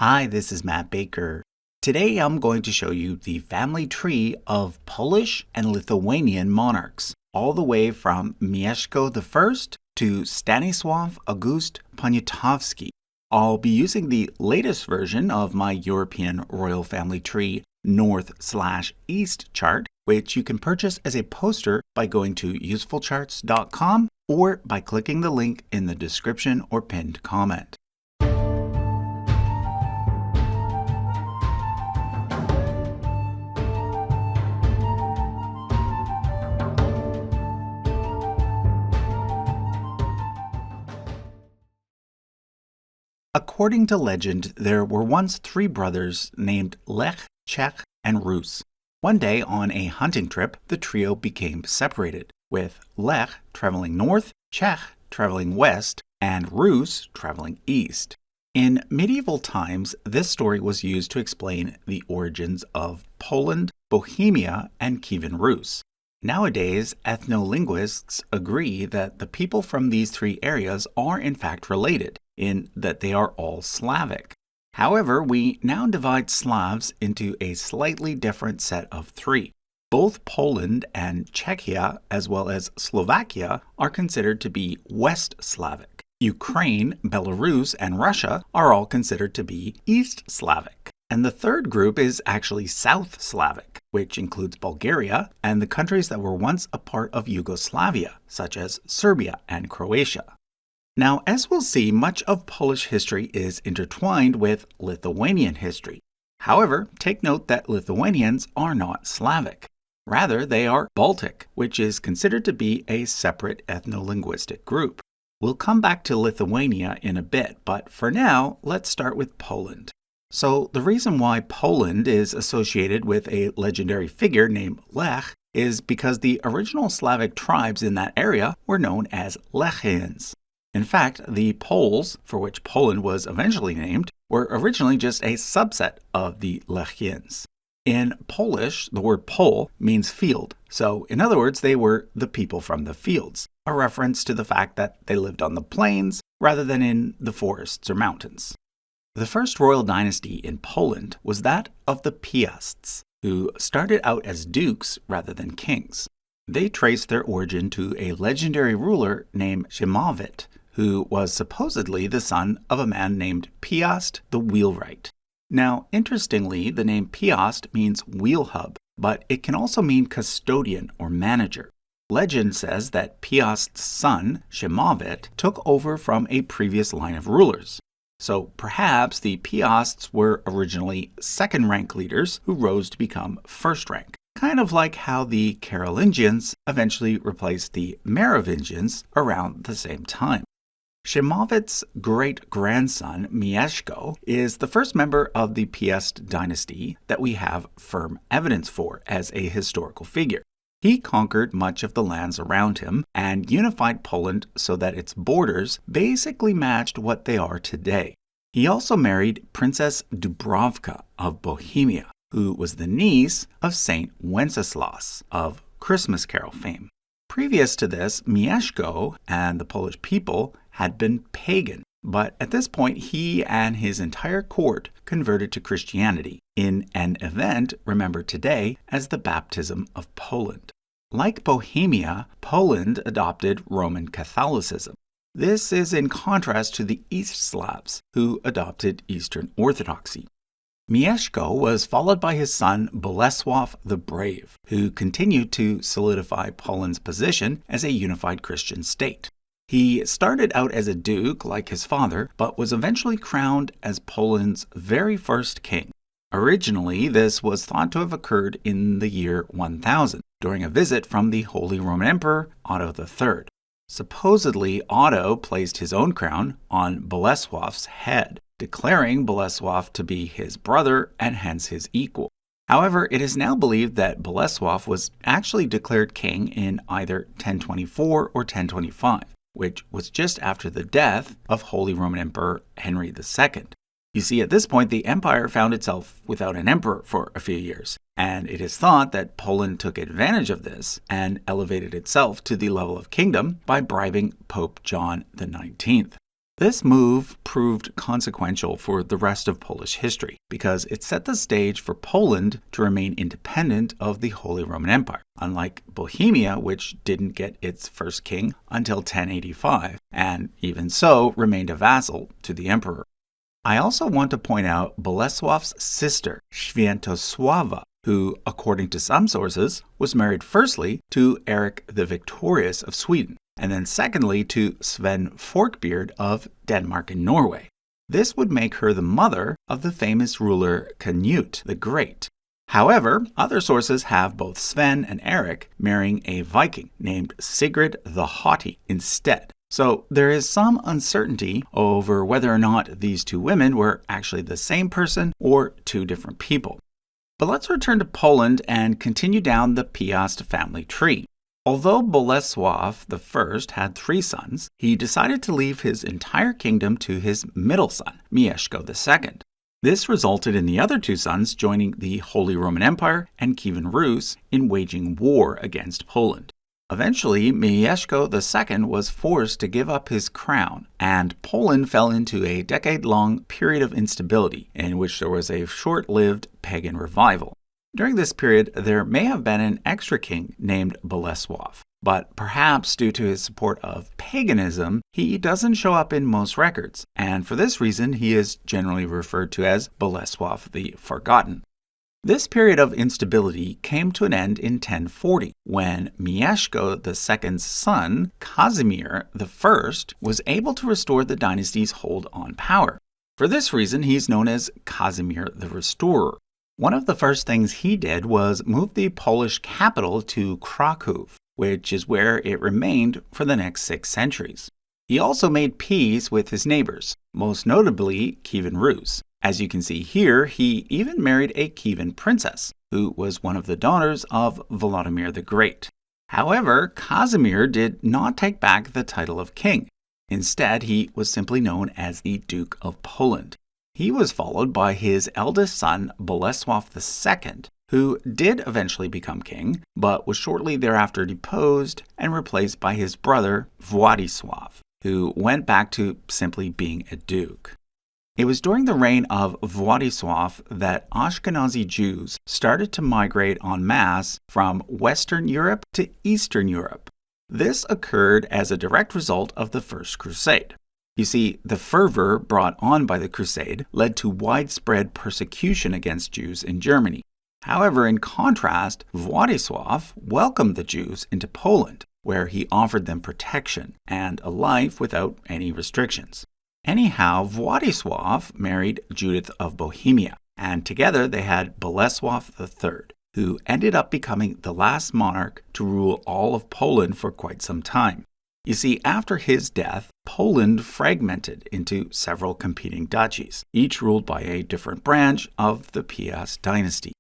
Hi, this is Matt Baker. Today I'm going to show you the family tree of Polish and Lithuanian monarchs, all the way from Mieszko I to Stanisław August Poniatowski. I'll be using the latest version of my European royal family tree north/east chart, which you can purchase as a poster by going to usefulcharts.com or by clicking the link in the description or pinned comment. According to legend, there were once three brothers named Lech, Czech, and Rus. One day on a hunting trip, the trio became separated, with Lech traveling north, Czech traveling west, and Rus traveling east. In medieval times, this story was used to explain the origins of Poland, Bohemia, and Kievan Rus. Nowadays, ethnolinguists agree that the people from these three areas are in fact related, in that they are all Slavic. However, we now divide Slavs into a slightly different set of three. Both Poland and Czechia, as well as Slovakia, are considered to be West Slavic. Ukraine, Belarus, and Russia are all considered to be East Slavic. And the third group is actually South Slavic, which includes Bulgaria and the countries that were once a part of Yugoslavia, such as Serbia and Croatia. Now, as we'll see, much of Polish history is intertwined with Lithuanian history. However, take note that Lithuanians are not Slavic. Rather, they are Baltic, which is considered to be a separate ethno-linguistic group. We'll come back to Lithuania in a bit, but for now, let's start with Poland. So, the reason why Poland is associated with a legendary figure named Lech is because the original Slavic tribes in that area were known as Lechians. In fact, the Poles, for which Poland was eventually named, were originally just a subset of the Lechians. In Polish, the word pole means field, so in other words, they were the people from the fields, a reference to the fact that they lived on the plains rather than in the forests or mountains. The first royal dynasty in Poland was that of the Piasts, who started out as dukes rather than kings. They traced their origin to a legendary ruler named Syawish, who was supposedly the son of a man named Piast the wheelwright. Now, interestingly, the name Piast means wheel hub, but it can also mean custodian or manager. Legend says that Piast's son, Syawish, took over from a previous line of rulers. So perhaps the Piasts were originally second-rank leaders who rose to become first-rank, kind of like how the Carolingians eventually replaced the Merovingians around the same time. Szymowic's great-grandson, Mieszko, is the first member of the Piast dynasty that we have firm evidence for as a historical figure. He conquered much of the lands around him and unified Poland so that its borders basically matched what they are today. He also married Princess Dubravka of Bohemia, who was the niece of Saint Wenceslas of Christmas Carol fame. Previous to this, Mieszko and the Polish people had been pagan, but at this point he and his entire court converted to Christianity in an event remembered today as the Baptism of Poland. Like Bohemia, Poland adopted Roman Catholicism. This is in contrast to the East Slavs, who adopted Eastern Orthodoxy. Mieszko was followed by his son Bolesław the Brave, who continued to solidify Poland's position as a unified Christian state. He started out as a duke like his father, but was eventually crowned as Poland's very first king. Originally, this was thought to have occurred in the year 1000, during a visit from the Holy Roman Emperor Otto III. Supposedly, Otto placed his own crown on Bolesław's head, declaring Bolesław to be his brother and hence his equal. However, it is now believed that Bolesław was actually declared king in either 1024 or 1025, which was just after the death of Holy Roman Emperor Henry II. You see, at this point, the empire found itself without an emperor for a few years, and it is thought that Poland took advantage of this and elevated itself to the level of kingdom by bribing Pope John XIX. This move proved consequential for the rest of Polish history because it set the stage for Poland to remain independent of the Holy Roman Empire, unlike Bohemia, which didn't get its first king until 1085, and even so remained a vassal to the emperor. I also want to point out Bolesław's sister, Świętosława, who, according to some sources, was married firstly to Eric the Victorious of Sweden, and then secondly to Sven Forkbeard of Denmark and Norway. This would make her the mother of the famous ruler Canute the Great. However, other sources have both Sven and Eric marrying a Viking named Sigrid the Haughty instead. So there is some uncertainty over whether or not these two women were actually the same person or two different people. But let's return to Poland and continue down the Piast family tree. Although Bolesław I had 3 sons, he decided to leave his entire kingdom to his middle son, Mieszko II. This resulted in the other 2 sons joining the Holy Roman Empire and Kievan Rus in waging war against Poland. Eventually, Mieszko II was forced to give up his crown, and Poland fell into a decade-long period of instability in which there was a short-lived pagan revival. During this period, there may have been an extra king named Bolesław, but perhaps due to his support of paganism, he doesn't show up in most records, and for this reason, he is generally referred to as Bolesław the Forgotten. This period of instability came to an end in 1040, when Mieszko II's son, Casimir I, was able to restore the dynasty's hold on power. For this reason, he's known as Casimir the Restorer. One of the first things he did was move the Polish capital to Kraków, which is where it remained for the next 6 centuries. He also made peace with his neighbors, most notably Kievan Rus. As you can see here, he even married a Kievan princess, who was one of the daughters of Volodymyr the Great. However, Casimir did not take back the title of king. Instead, he was simply known as the Duke of Poland. He was followed by his eldest son, Bolesław II, who did eventually become king, but was shortly thereafter deposed and replaced by his brother, Władysław, who went back to simply being a duke. It was during the reign of Władysław that Ashkenazi Jews started to migrate en masse from Western Europe to Eastern Europe. This occurred as a direct result of the First Crusade. You see, the fervor brought on by the Crusade led to widespread persecution against Jews in Germany. However, in contrast, Władysław welcomed the Jews into Poland, where he offered them protection and a life without any restrictions. Anyhow, Władysław married Judith of Bohemia, and together they had Bolesław III, who ended up becoming the last monarch to rule all of Poland for quite some time. You see, after his death, Poland fragmented into several competing duchies, each ruled by a different branch of the Piast dynasty.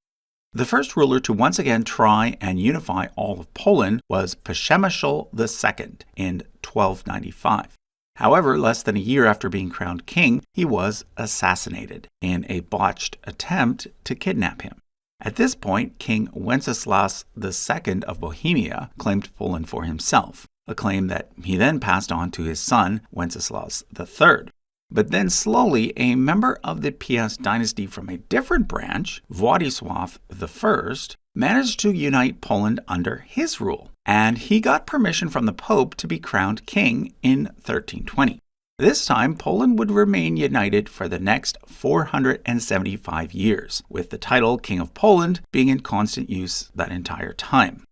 The first ruler to once again try and unify all of Poland was Przemysl II in 1295. However, less than a year after being crowned king, he was assassinated in a botched attempt to kidnap him. At this point, King Wenceslas II of Bohemia claimed Poland for himself, a claim that he then passed on to his son, Wenceslas III. But then slowly, a member of the Piast dynasty from a different branch, Władysław I, managed to unite Poland under his rule, and he got permission from the Pope to be crowned king in 1320. This time, Poland would remain united for the next 475 years, with the title King of Poland being in constant use that entire time.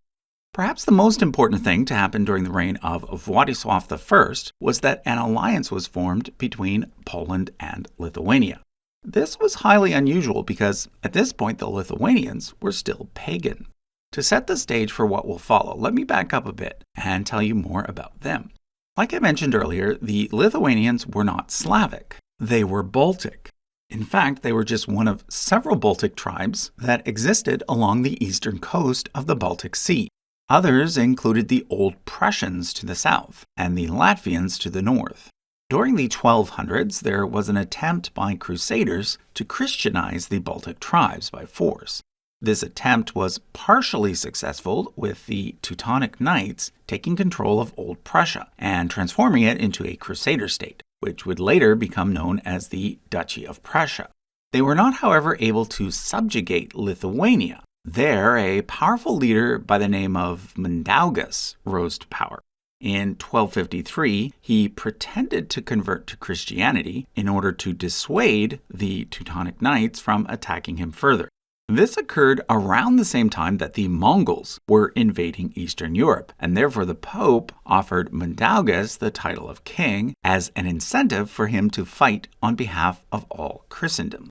Perhaps the most important thing to happen during the reign of Władysław I was that an alliance was formed between Poland and Lithuania. This was highly unusual because at this point the Lithuanians were still pagan. To set the stage for what will follow, let me back up a bit and tell you more about them. Like I mentioned earlier, the Lithuanians were not Slavic. They were Baltic. In fact, they were just one of several Baltic tribes that existed along the eastern coast of the Baltic Sea. Others included the Old Prussians to the south and the Latvians to the north. During the 1200s, there was an attempt by crusaders to Christianize the Baltic tribes by force. This attempt was partially successful, with the Teutonic Knights taking control of Old Prussia and transforming it into a crusader state. which would later become known as the Duchy of Prussia. They were not, however, able to subjugate Lithuania. There, a powerful leader by the name of Mindaugas rose to power. In 1253, he pretended to convert to Christianity in order to dissuade the Teutonic Knights from attacking him further. This occurred around the same time that the Mongols were invading Eastern Europe, and therefore the Pope offered Mindaugas the title of king as an incentive for him to fight on behalf of all Christendom.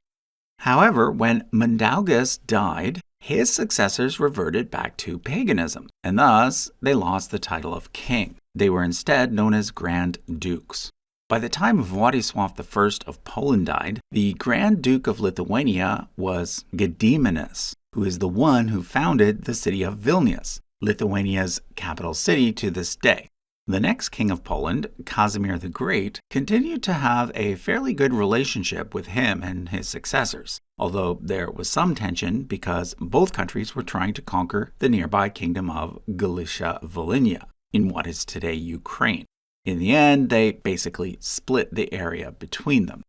However, when Mindaugas died, his successors reverted back to paganism, and thus they lost the title of king. They were instead known as Grand Dukes. By the time Władysław I of Poland died, the Grand Duke of Lithuania was Gediminas, who is the one who founded the city of Vilnius, Lithuania's capital city to this day. The next king of Poland, Casimir the Great, continued to have a fairly good relationship with him and his successors, although there was some tension because both countries were trying to conquer the nearby kingdom of Galicia-Volhynia in what is today Ukraine. In the end, they basically split the area between them.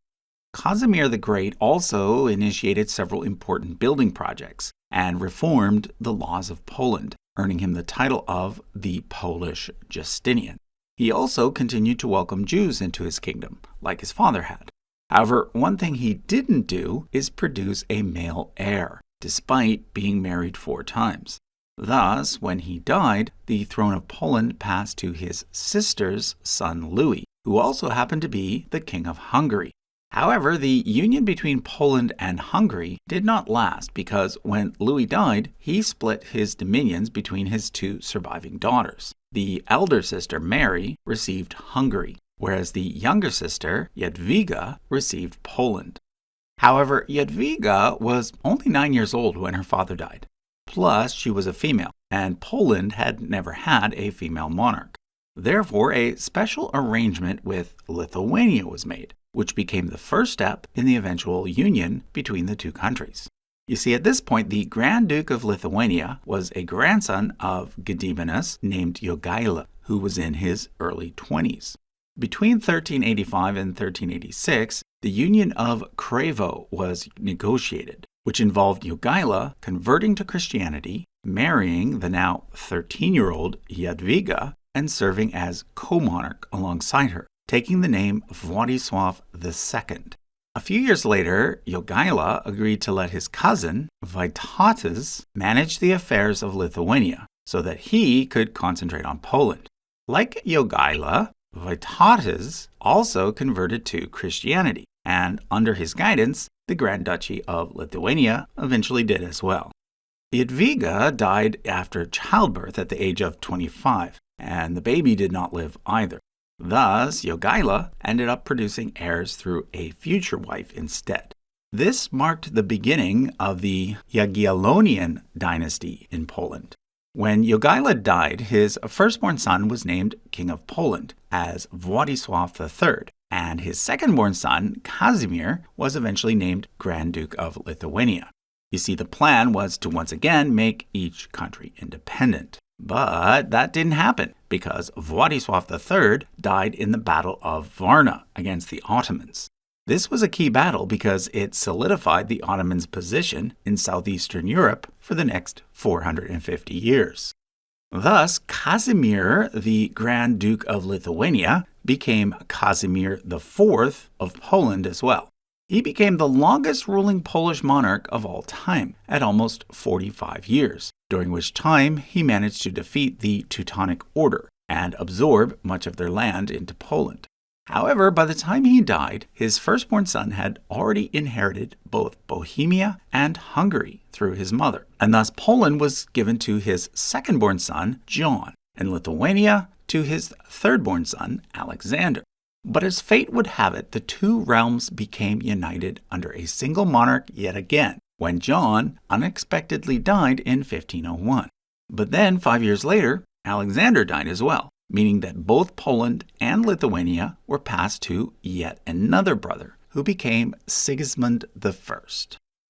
Casimir the Great also initiated several important building projects and reformed the laws of Poland, earning him the title of the Polish Justinian. He also continued to welcome Jews into his kingdom, like his father had. However, one thing he didn't do is produce a male heir, despite being married 4 times. Thus, when he died, the throne of Poland passed to his sister's son Louis, who also happened to be the king of Hungary. However, the union between Poland and Hungary did not last because when Louis died, he split his dominions between his 2 surviving daughters. The elder sister, Mary, received Hungary, whereas the younger sister, Jadwiga, received Poland. However, Jadwiga was only 9 years old when her father died. Plus, she was a female, and Poland had never had a female monarch. Therefore, a special arrangement with Lithuania was made, which became the first step in the eventual union between the 2 countries. You see, at this point, the Grand Duke of Lithuania was a grandson of Gediminas named Jogaila, who was in his early 20s. Between 1385 and 1386, the Union of Craiveau was negotiated, which involved Jogaila converting to Christianity, marrying the now 13-year-old Jadwiga, and serving as co-monarch alongside her, taking the name Władysław II. A few years later, Jogaila agreed to let his cousin, Vytautas, manage the affairs of Lithuania so that he could concentrate on Poland. Like Jogaila, Vytautas also converted to Christianity, and under his guidance, the Grand Duchy of Lithuania eventually did as well. Jadwiga died after childbirth at the age of 25, and the baby did not live either. Thus, Jogaila ended up producing heirs through a future wife instead. This marked the beginning of the Jagiellonian dynasty in Poland. When Jogaila died, his firstborn son was named King of Poland as Władysław III, and his second-born son, Casimir, was eventually named Grand Duke of Lithuania. You see, the plan was to once again make each country independent. But that didn't happen because Władysław III died in the Battle of Varna against the Ottomans. This was a key battle because it solidified the Ottomans' position in southeastern Europe for the next 450 years. Thus, Casimir, the Grand Duke of Lithuania, became Casimir IV of Poland as well. He became the longest ruling Polish monarch of all time at almost 45 years, during which time he managed to defeat the Teutonic Order and absorb much of their land into Poland. However, by the time he died, his firstborn son had already inherited both Bohemia and Hungary through his mother, and thus Poland was given to his second-born son, John, and Lithuania to his third-born son, Alexander. But as fate would have it, the 2 realms became united under a single monarch yet again, when John unexpectedly died in 1501. But then, 5 years later, Alexander died as well, meaning that both Poland and Lithuania were passed to yet another brother, who became Sigismund I.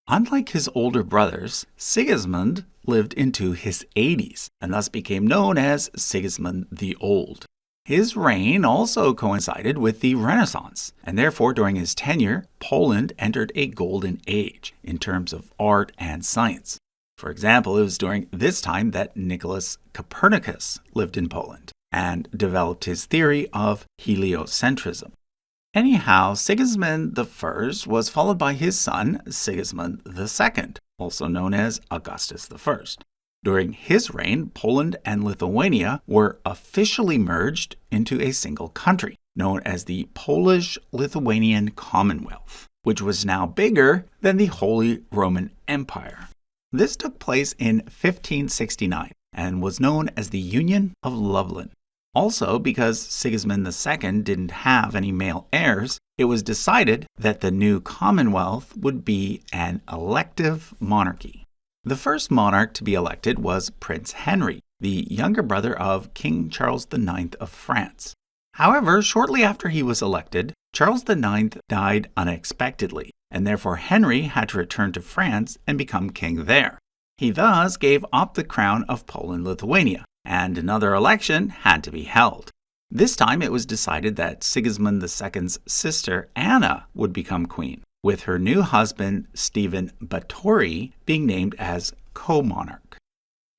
Unlike his older brothers, Sigismund lived into his 80s, and thus became known as Sigismund the Old. His reign also coincided with the Renaissance, and therefore during his tenure, Poland entered a golden age in terms of art and science. For example, it was during this time that Nicholas Copernicus lived in Poland and developed his theory of heliocentrism. Anyhow, Sigismund I was followed by his son, Sigismund II, also known as Augustus I. During his reign, Poland and Lithuania were officially merged into a single country, known as the Polish-Lithuanian Commonwealth, which was now bigger than the Holy Roman Empire. This took place in 1569 and was known as the Union of Lublin. Also, because Sigismund II didn't have any male heirs, it was decided that the new Commonwealth would be an elective monarchy. The first monarch to be elected was Prince Henry, the younger brother of King Charles IX of France. However, shortly after he was elected, Charles IX died unexpectedly, and therefore Henry had to return to France and become king there. He thus gave up the crown of Poland-Lithuania, and another election had to be held. This time it was decided that Sigismund II's sister Anna would become queen, with her new husband Stephen Batory being named as co-monarch.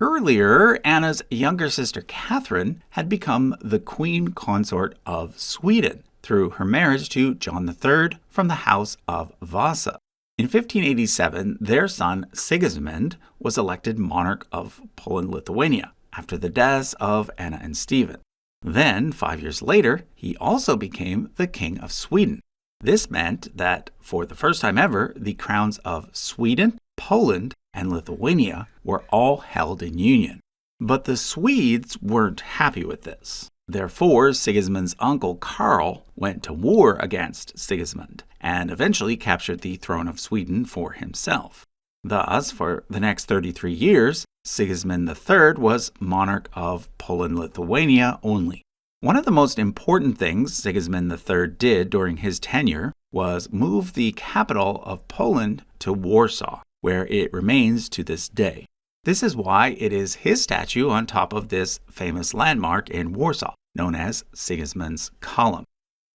Earlier, Anna's younger sister Catherine had become the queen consort of Sweden through her marriage to John III from the House of Vasa. In 1587, their son Sigismund was elected monarch of Poland-Lithuania after the deaths of Anna and Stephen. Then, 5 years later, he also became the King of Sweden. This meant that, for the first time ever, the crowns of Sweden, Poland, and Lithuania were all held in union. But the Swedes weren't happy with this. Therefore, Sigismund's uncle Karl went to war against Sigismund and eventually captured the throne of Sweden for himself. Thus, for the next 33 years, Sigismund III was monarch of Poland-Lithuania only. One of the most important things Sigismund III did during his tenure was move the capital of Poland to Warsaw, where it remains to this day. This is why it is his statue on top of this famous landmark in Warsaw, known as Sigismund's Column.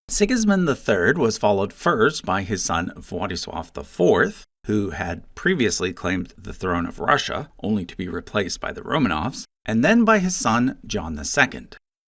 Sigismund III was followed first by his son Władysław IV, who had previously claimed the throne of Russia, only to be replaced by the Romanovs, and then by his son John II.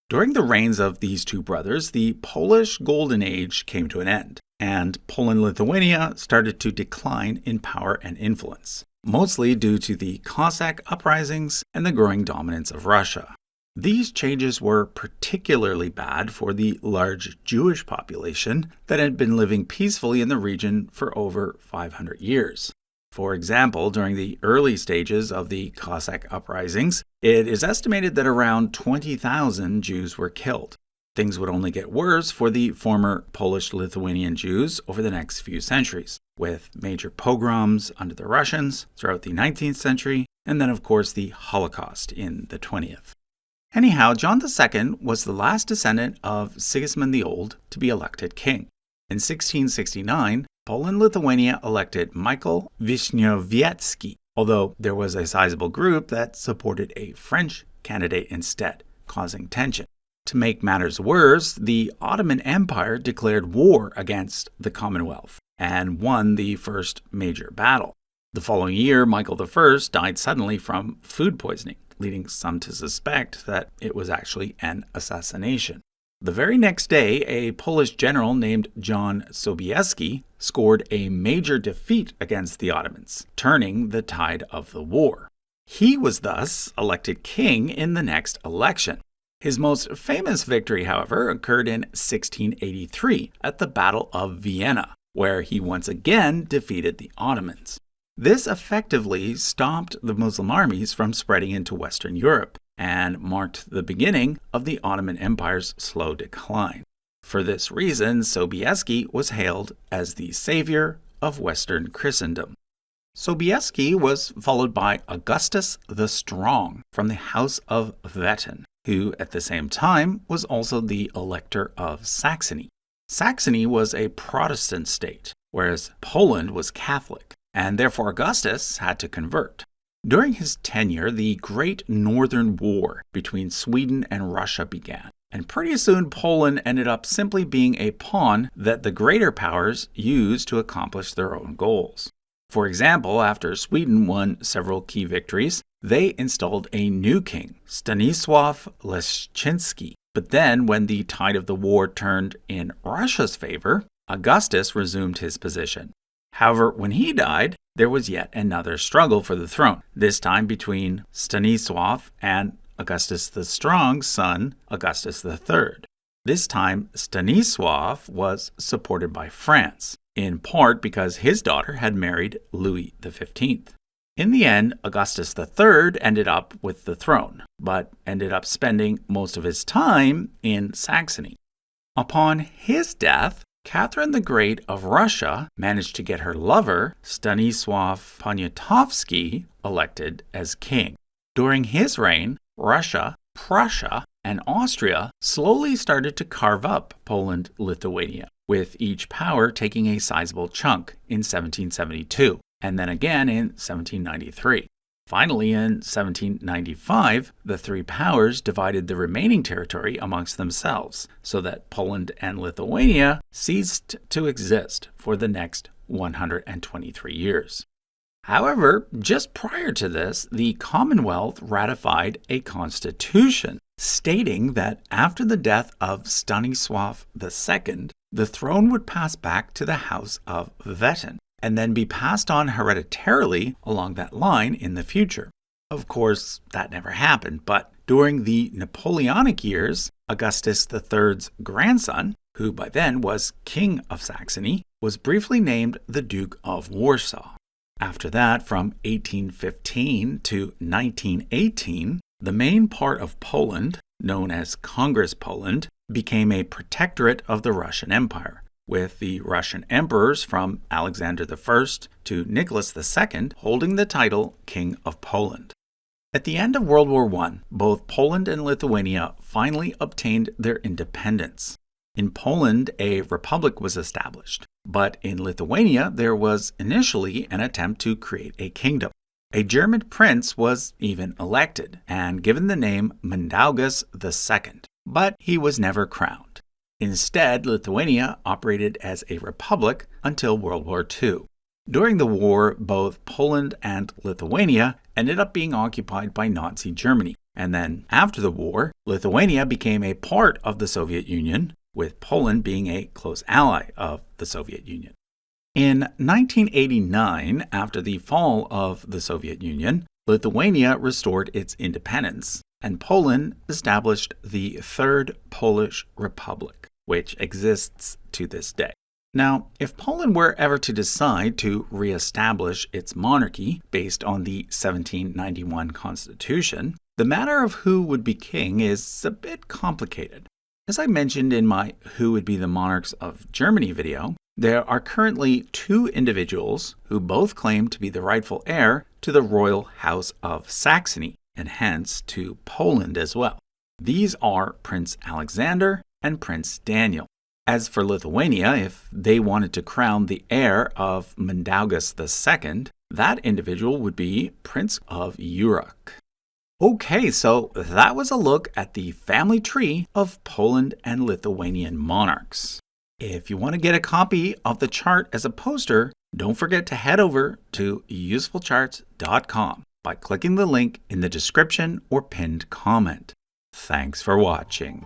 During the reigns of these two brothers, the Polish Golden Age came to an end, and Poland-Lithuania started to decline in power and influence, mostly due to the Cossack uprisings and the growing dominance of Russia. These changes were particularly bad for the large Jewish population that had been living peacefully in the region for over 500 years. For example, during the early stages of the Cossack uprisings, it is estimated that around 20,000 Jews were killed. Things would only get worse for the former Polish-Lithuanian Jews over the next few centuries, with major pogroms under the Russians throughout the 19th century, and then of course the Holocaust in the 20th. Anyhow, John II was the last descendant of Sigismund the Old to be elected king. In 1669, Poland-Lithuania elected Michael Wiśniowiecki, although there was a sizable group that supported a French candidate instead, causing tension. To make matters worse, the Ottoman Empire declared war against the Commonwealth and won the first major battle. The following year, Michael I died suddenly from food poisoning, leading some to suspect that it was actually an assassination. The very next day, a Polish general named John Sobieski scored a major defeat against the Ottomans, turning the tide of the war. He was thus elected king in the next election. His most famous victory, however, occurred in 1683 at the Battle of Vienna, where he once again defeated the Ottomans. This effectively stopped the Muslim armies from spreading into Western Europe and marked the beginning of the Ottoman Empire's slow decline. For this reason, Sobieski was hailed as the savior of Western Christendom. Sobieski was followed by Augustus the Strong from the House of Wettin, who at the same time was also the Elector of Saxony. Saxony was a Protestant state, whereas Poland was Catholic, and therefore Augustus had to convert. During his tenure, the Great Northern War between Sweden and Russia began, And pretty soon Poland ended up simply being a pawn that the greater powers used to accomplish their own goals. For example, after Sweden won several key victories, they installed a new king, Stanisław Leszczyński. But then, when the tide of the war turned in Russia's favor, Augustus resumed his position. However, when he died, there was yet another struggle for the throne, this time between Stanisław and Augustus the Strong's son, Augustus III. This time, Stanisław was supported by France, in part because his daughter had married Louis XV. In the end, Augustus III ended up with the throne, but ended up spending most of his time in Saxony. Upon his death, Catherine the Great of Russia managed to get her lover, Stanisław Poniatowski, elected as king. During his reign, Russia, Prussia, and Austria slowly started to carve up Poland-Lithuania, with each power taking a sizable chunk in 1772, and then again in 1793. Finally, in 1795, the three powers divided the remaining territory amongst themselves, so that Poland and Lithuania ceased to exist for the next 123 years. However, just prior to this, the Commonwealth ratified a constitution stating that after the death of Stanisław II, the throne would pass back to the House of Wettin and then be passed on hereditarily along that line in the future. Of course, that never happened, but during the Napoleonic years, Augustus III's grandson, who by then was King of Saxony, was briefly named the Duke of Warsaw. After that, from 1815 to 1918, the main part of Poland, known as Congress Poland, became a protectorate of the Russian Empire, with the Russian emperors from Alexander I to Nicholas II holding the title King of Poland. At the end of World War I, both Poland and Lithuania finally obtained their independence. In Poland, a republic was established, but in Lithuania, there was initially an attempt to create a kingdom. A German prince was even elected and given the name Mindaugas II, but he was never crowned. Instead, Lithuania operated as a republic until World War II. During the war, both Poland and Lithuania ended up being occupied by Nazi Germany, and then after the war, Lithuania became a part of the Soviet Union, with Poland being a close ally of the Soviet Union. In 1989, after the fall of the Soviet Union, Lithuania restored its independence, and Poland established the Third Polish Republic, which exists to this day. Now, if Poland were ever to decide to reestablish its monarchy based on the 1791 Constitution, the matter of who would be king is a bit complicated. As I mentioned in my Who Would Be the Monarchs of Germany video, there are currently two individuals who both claim to be the rightful heir to the royal house of Saxony, and hence to Poland as well. These are Prince Alexander and Prince Daniel. As for Lithuania, if they wanted to crown the heir of Mindaugas II, that individual would be Prince of Uruk. Okay, so that was a look at the family tree of Poland and Lithuanian monarchs. If you want to get a copy of the chart as a poster, don't forget to head over to usefulcharts.com by clicking the link in the description or pinned comment. Thanks for watching.